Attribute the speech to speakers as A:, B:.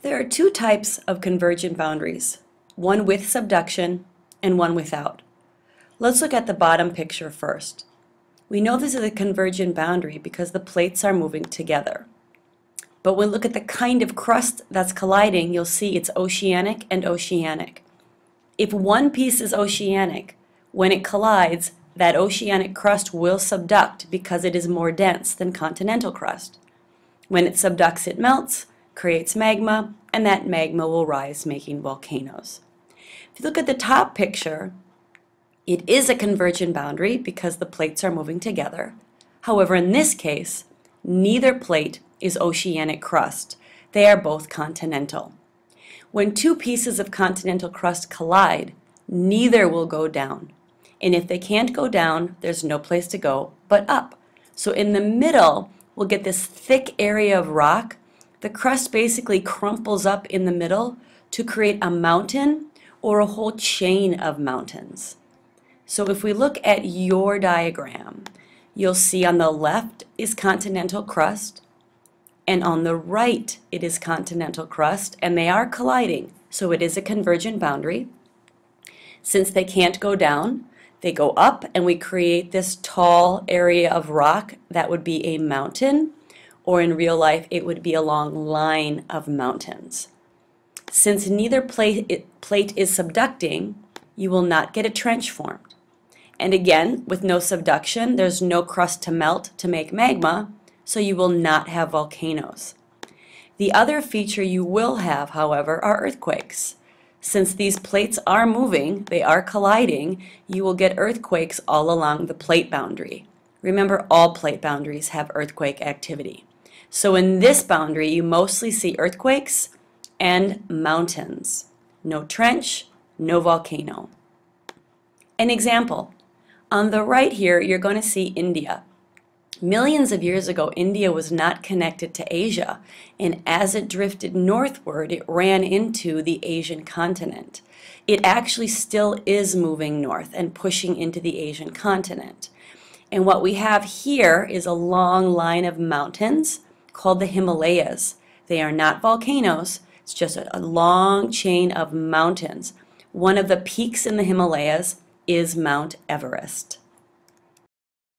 A: There are two types of convergent boundaries, one with subduction and one without. Let's look at the bottom picture first. We know this is a convergent boundary because the plates are moving together. But when we look at the kind of crust that's colliding, you'll see it's oceanic and oceanic. If one piece is oceanic, when it collides, that oceanic crust will subduct because it is more dense than continental crust. When it subducts, it melts, creates magma, and that magma will rise, making volcanoes. If you look at the top picture, it is a convergent boundary because the plates are moving together. However, in this case, neither plate is oceanic crust. They are both continental. When two pieces of continental crust collide, neither will go down. And if they can't go down, there's no place to go but up. So in the middle, we'll get this thick area of rock. The crust basically crumples up in the middle to create a mountain or a whole chain of mountains. So if we look at your diagram, you'll see on the left is continental crust, and on the right it is continental crust, and they are colliding, so it is a convergent boundary. Since they can't go down, they go up, and we create this tall area of rock that would be a mountain, or in real life it would be a long line of mountains. Since neither plate is subducting, you will not get a trench formed. And again, with no subduction, there's no crust to melt to make magma, so you will not have volcanoes. The other feature you will have, however, are earthquakes. Since these plates are moving, they are colliding, you will get earthquakes all along the plate boundary. Remember, all plate boundaries have earthquake activity. So in this boundary, you mostly see earthquakes and mountains. No trench, no volcano. An example. On the right here, you're going to see India. Millions of years ago, India was not connected to Asia, and as it drifted northward, it ran into the Asian continent. It actually still is moving north and pushing into the Asian continent. And what we have here is a long line of mountains called the Himalayas. They are not volcanoes, it's just a long chain of mountains. One of the peaks in the Himalayas is Mount Everest.